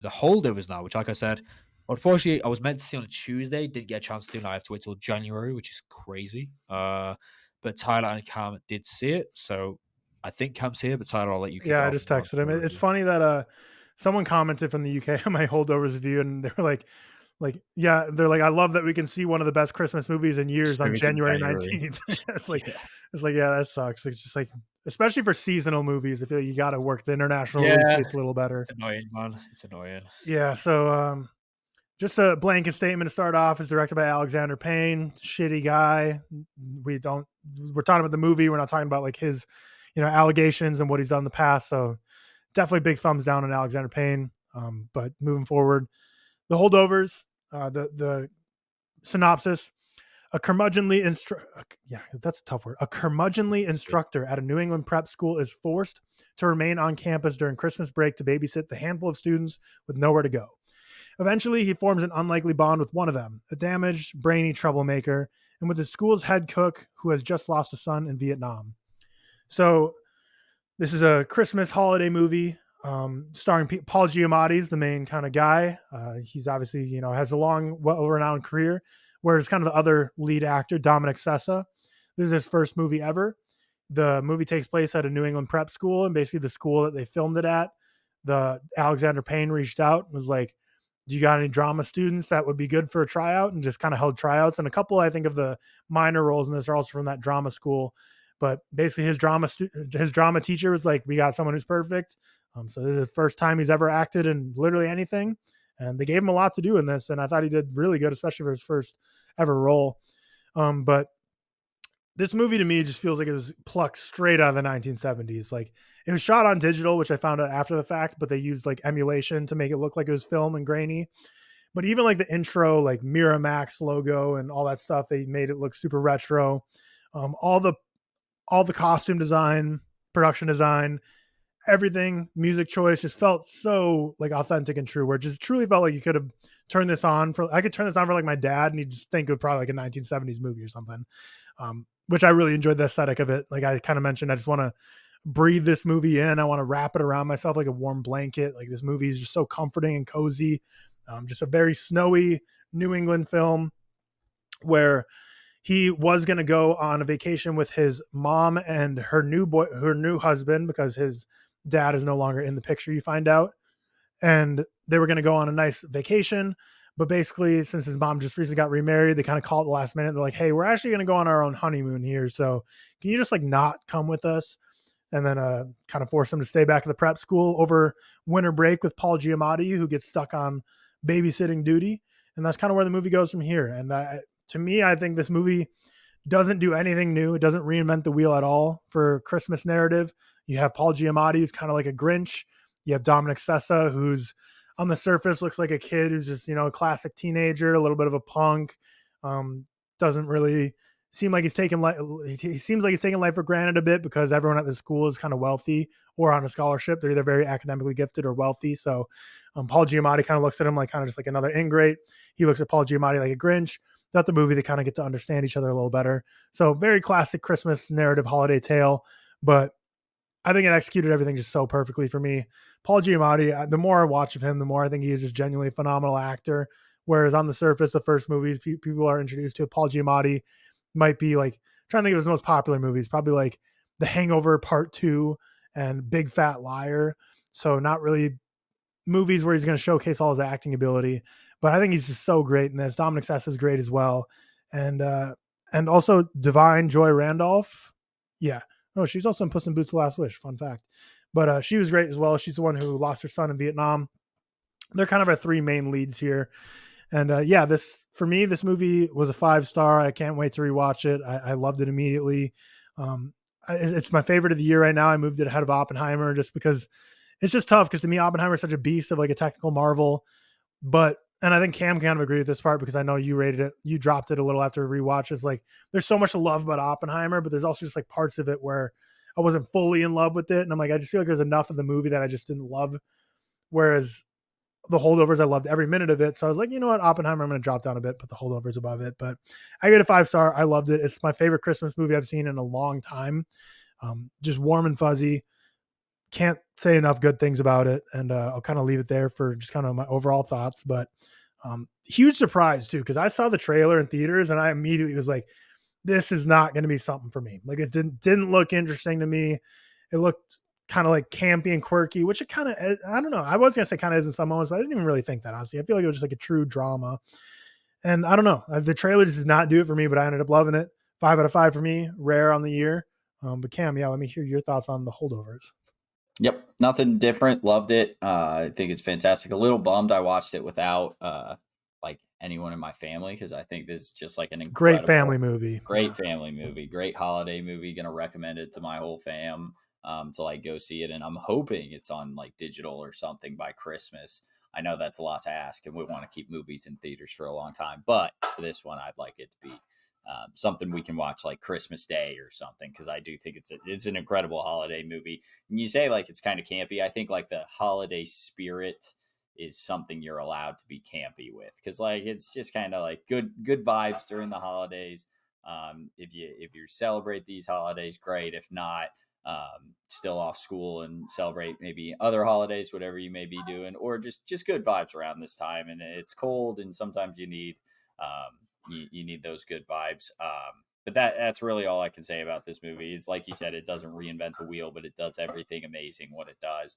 the Holdovers now, which, like I said, unfortunately, I was meant to see on a Tuesday, didn't get a chance to do, now I have to wait till January, which is crazy. But Tyler and Cam did see it, so I think Cam's here, but Tyler, I'll let you kick it Yeah, I off. just texted him. It's funny that someone commented from the UK on my Holdovers review, and they were like, yeah, they're like, I love that we can see one of the best Christmas movies in years on January 19th. It's like, yeah, that sucks. It's just like, especially for seasonal movies, I feel like you got to work the international release dates a little better. It's annoying, man. It's annoying. Yeah. So, just a blanket statement to start off is directed by Alexander Payne. Shitty guy. We're talking about the movie. We're not talking about like his, allegations and what he's done in the past. So definitely big thumbs down on Alexander Payne. But moving forward, the Holdovers, the synopsis: a curmudgeonly that's a tough word. A curmudgeonly instructor at a New England prep school is forced to remain on campus during Christmas break to babysit the handful of students with nowhere to go. Eventually, he forms an unlikely bond with one of them, a damaged, brainy troublemaker, and with the school's head cook who has just lost a son in Vietnam. So this is a Christmas holiday movie starring Paul Giamatti's the main kind of guy. He's obviously, has a long, well-renowned career, whereas kind of the other lead actor, Dominic Sessa, this is his first movie ever. The movie takes place at a New England prep school, and basically the school that they filmed it at, the Alexander Payne reached out and was like, do you got any drama students that would be good for a tryout? And just kind of held tryouts. And a couple, I think, of the minor roles in this are also from that drama school. But basically his drama teacher was like, we got someone who's perfect. So this is his first time he's ever acted in literally anything. And they gave him a lot to do in this. And I thought he did really good, especially for his first ever role. But this movie to me just feels like it was plucked straight out of the 1970s. Like it was shot on digital, which I found out after the fact, but they used like emulation to make it look like it was film and grainy. But even like the intro, like Miramax logo and all that stuff, they made it look super retro. All the costume design, production design, everything, music choice just felt so like authentic and true, where it just truly felt like you could have turned this on for, I could turn this on for like my dad and he'd just think it was probably like a 1970s movie or something. Which I really enjoyed the aesthetic of it. Like I kind of mentioned, I just want to breathe this movie in. I want to wrap it around myself like a warm blanket. Like this movie is just so comforting and cozy. Just a very snowy New England film where he was going to go on a vacation with his mom and her new husband, because his dad is no longer in the picture, you find out. And they were going to go on a nice vacation. But basically, since his mom just recently got remarried, they kind of call it the last minute. They're like, hey, we're actually going to go on our own honeymoon here. So can you just like not come with us? And then kind of force him to stay back at the prep school over winter break with Paul Giamatti, who gets stuck on babysitting duty. And that's kind of where the movie goes from here. And to me, I think this movie doesn't do anything new. It doesn't reinvent the wheel at all for Christmas narrative. You have Paul Giamatti, who's kind of like a Grinch. You have Dominic Sessa, who's on the surface looks like a kid who's just, a classic teenager, a little bit of a punk. Doesn't really seem like he seems like he's taking life for granted a bit, because everyone at the school is kind of wealthy or on a scholarship. They're either very academically gifted or wealthy. So Paul Giamatti kind of looks at him like kind of just like another ingrate. He looks at Paul Giamatti like a Grinch. Throughout the movie, they kind of get to understand each other a little better. So very classic Christmas narrative holiday tale, but I think it executed everything just so perfectly for me. Paul Giamatti, the more I watch of him, the more I think he is just genuinely a phenomenal actor. Whereas on the surface, the first movies people are introduced to, Paul Giamatti might be like, I'm trying to think of his most popular movies, probably like The Hangover Part 2 and Big Fat Liar. So not really movies where he's going to showcase all his acting ability, but I think he's just so great in this. Dominic Sessa is great as well. And also Divine Joy Randolph. Yeah. Oh, she's also in Puss in Boots: The Last Wish. Fun fact. But she was great as well. She's the one who lost her son in Vietnam. They're kind of our three main leads here. And this movie was a 5-star. I can't wait to rewatch it. I loved it immediately. It's my favorite of the year right now. I moved it ahead of Oppenheimer just because it's just tough, because to me, Oppenheimer is such a beast of like a technical marvel. And I think Cam kind of agree with this part, because I know you dropped it a little after rewatch. It's like, there's so much to love about Oppenheimer, but there's also just like parts of it where I wasn't fully in love with it. And I'm like, I just feel like there's enough of the movie that I just didn't love. Whereas the Holdovers, I loved every minute of it. So I was like, you know what, Oppenheimer, I'm going to drop down a bit, put the Holdovers above it. But I gave it a 5-star. I loved it. It's my favorite Christmas movie I've seen in a long time. Just warm and fuzzy. can't say enough good things about it, and I'll kind of leave it there for just kind of my overall thoughts. But huge surprise too, because I saw the trailer in theaters and I immediately was like, this is not going to be something for me. Like it didn't look interesting to me. It looked kind of like campy and quirky, which it kind of, I don't know. I was going to say kind of is in some moments, but I didn't even really think that, honestly. I feel like it was just like a true drama. And I don't know. The trailer just did not do it for me, but I ended up loving it. 5 out of 5 for me, rare on the year. But Cam, yeah, let me hear your thoughts on the Holdovers. Yep, nothing different. Loved it. I think it's fantastic. A little bummed I watched it without like anyone in my family, because I think this is just like an great family movie. Great family movie, great holiday movie. Gonna recommend it to my whole fam to like go see it, and I'm hoping it's on like digital or something by Christmas. I know that's a lot to ask, and we want to keep movies in theaters for a long time, but for this one, I'd like it to be something we can watch like Christmas Day or something, because I do think it's an incredible holiday movie. And you say like it's kind of campy. I think like the holiday spirit is something you're allowed to be campy with, because like it's just kind of like good vibes during the holidays. If you celebrate these holidays, great. If not, still off school and celebrate maybe other holidays, whatever you may be doing, or just good vibes around this time. And it's cold, and sometimes you need you need those good vibes. But that's really all I can say about this movie. Is like you said, it doesn't reinvent the wheel, but it does everything amazing what it does.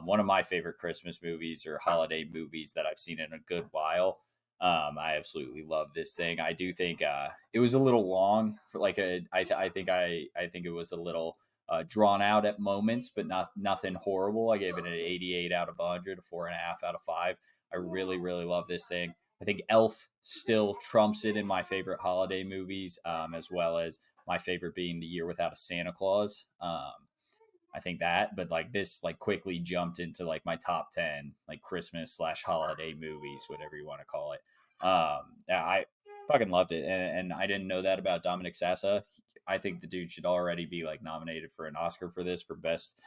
One of my favorite Christmas movies or holiday movies that I've seen in a good while. I absolutely love this thing. I do think it was a little long for like I think it was a little drawn out at moments, but nothing horrible. I gave it an 88 out of 100, a 4.5 out of 5. I really love this thing. I think Elf still trumps it in my favorite holiday movies, as well as my favorite being The Year Without a Santa Claus. I think that, but like this, like quickly jumped into like my top 10, like Christmas/holiday movies, whatever you want to call it. Yeah, I fucking loved it. And I didn't know that about Dominic Sassa. I think the dude should already be like nominated for an Oscar for this, for best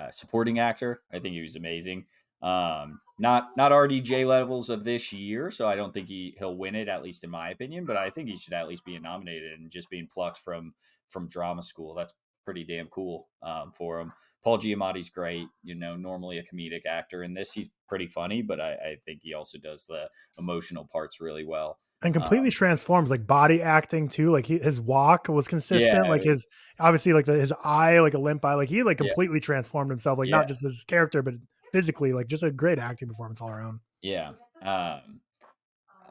supporting actor. I think he was amazing. Not RDJ levels of this year, so I don't think he'll win it, at least in my opinion, but I think he should at least be nominated. And just being plucked from drama school, that's pretty damn cool for him. Paul Giamatti's great, normally a comedic actor. In this, he's pretty funny, but I think he also does the emotional parts really well. And completely transforms, like body acting too. Like his walk was consistent. Yeah, like his, obviously like his eye, like a limp eye, like he like completely transformed himself. Like not just his character, but physically, like just a great acting performance all around. Yeah.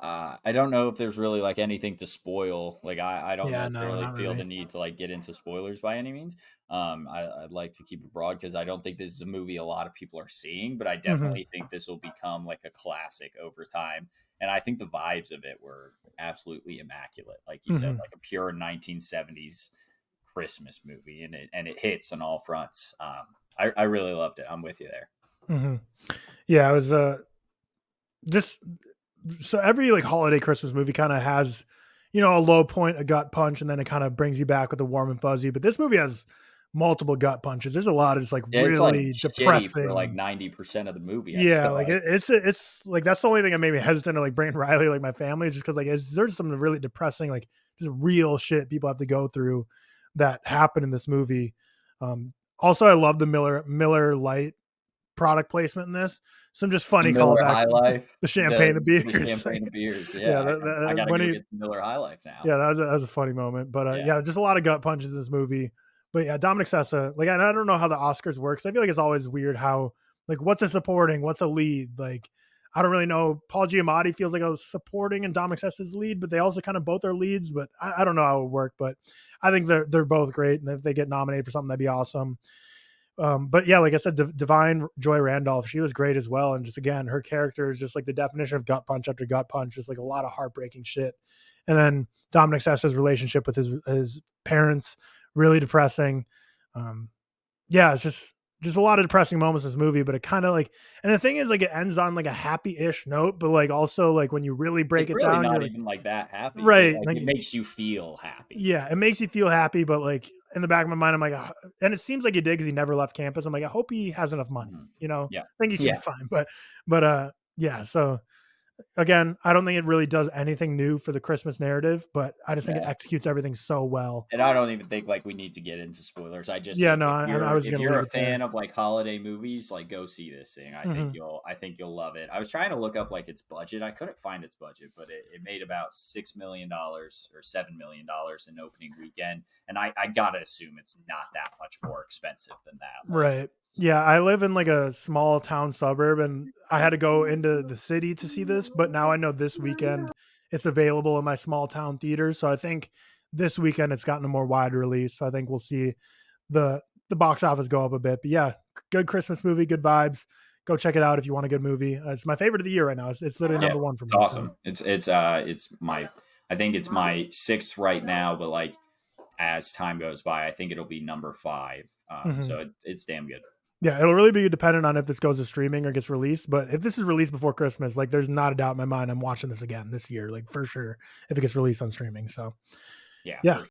I don't know if there's really like anything to spoil. Like I don't necessarily feel the need to like get into spoilers by any means. I'd like to keep it broad, because I don't think this is a movie a lot of people are seeing, but I definitely think this will become like a classic over time. And I think the vibes of it were absolutely immaculate. Like you said, like a pure 1970s Christmas movie, and it hits on all fronts. I really loved it. I'm with you there. Yeah, it was just so every like holiday Christmas movie kind of has, a low point, a gut punch, and then it kind of brings you back with a warm and fuzzy. But this movie has multiple gut punches. There's a lot of just like really depressing for like 90% of the movie. Yeah, like it's like that's the only thing I made me hesitant to like bring Riley, like my family, just because like there's some really depressing, like just real shit people have to go through that happen in this movie. Also, I love the Miller Lite product placement in this. Some just funny callback. The champagne and beers. The champagne and beers. Yeah. I gotta go get the Miller High Life now. Yeah, that was a funny moment. But yeah, just a lot of gut punches in this movie. But yeah, Dominic Sessa, like I don't know how the Oscars works. I feel like it's always weird how like what's a supporting, what's a lead. Like I don't really know. Paul Giamatti feels like a supporting and Dominic Sessa's lead, but they also kind of both are leads. But I don't know how it would work. But I think they're both great, and if they get nominated for something, that'd be awesome. But yeah, like I said, Divine Joy Randolph, she was great as well. And just again, her character is just like the definition of gut punch after gut punch, just like a lot of heartbreaking shit. And then Dominic Sessa's relationship with his parents, really depressing. Yeah, it's just a lot of depressing moments in this movie, but it kind of like, and the thing is like it ends on like a happy-ish note, but like also like when you really break it down, not even like that happy, right? Like it makes you feel happy. Yeah, it makes you feel happy, but like in the back of my mind, I'm like, and it seems like he did because he never left campus. I'm like, I hope he has enough money, Yeah, I think he should be fine. But yeah, so Again, I don't think it really does anything new for the Christmas narrative, but I just think it Yeah. executes everything so well. And I don't even think like we need to get into spoilers. I just Yeah, think no, I was if gonna you're leave a it there. fan of like holiday movies, like go see this thing. Mhm. I think you'll love it. I was trying to look up like its budget. I couldn't find its budget, but it made about $6 million or $7 million in opening weekend. And I gotta assume it's not that much more expensive than that. Like, Right. Yeah, I live in like a small town suburb, and I had to go into the city to see this, but now I know this weekend it's available in my small town theaters. So I think this weekend it's gotten a more wide release. So I think we'll see the box office go up a bit. But yeah, good Christmas movie, good vibes. Go check it out if you want a good movie. It's my favorite of the year right now. It's literally yeah, number one for me. it's awesome. It's my I think it's my sixth right now, but like as time goes by, I think it'll be number 5. So it's damn good. Yeah, it'll really be dependent on if this goes to streaming or gets released. But if this is released before Christmas, like there's not a doubt in my mind I'm watching this again this year, like for sure, if it gets released on streaming. So Yeah, yeah, for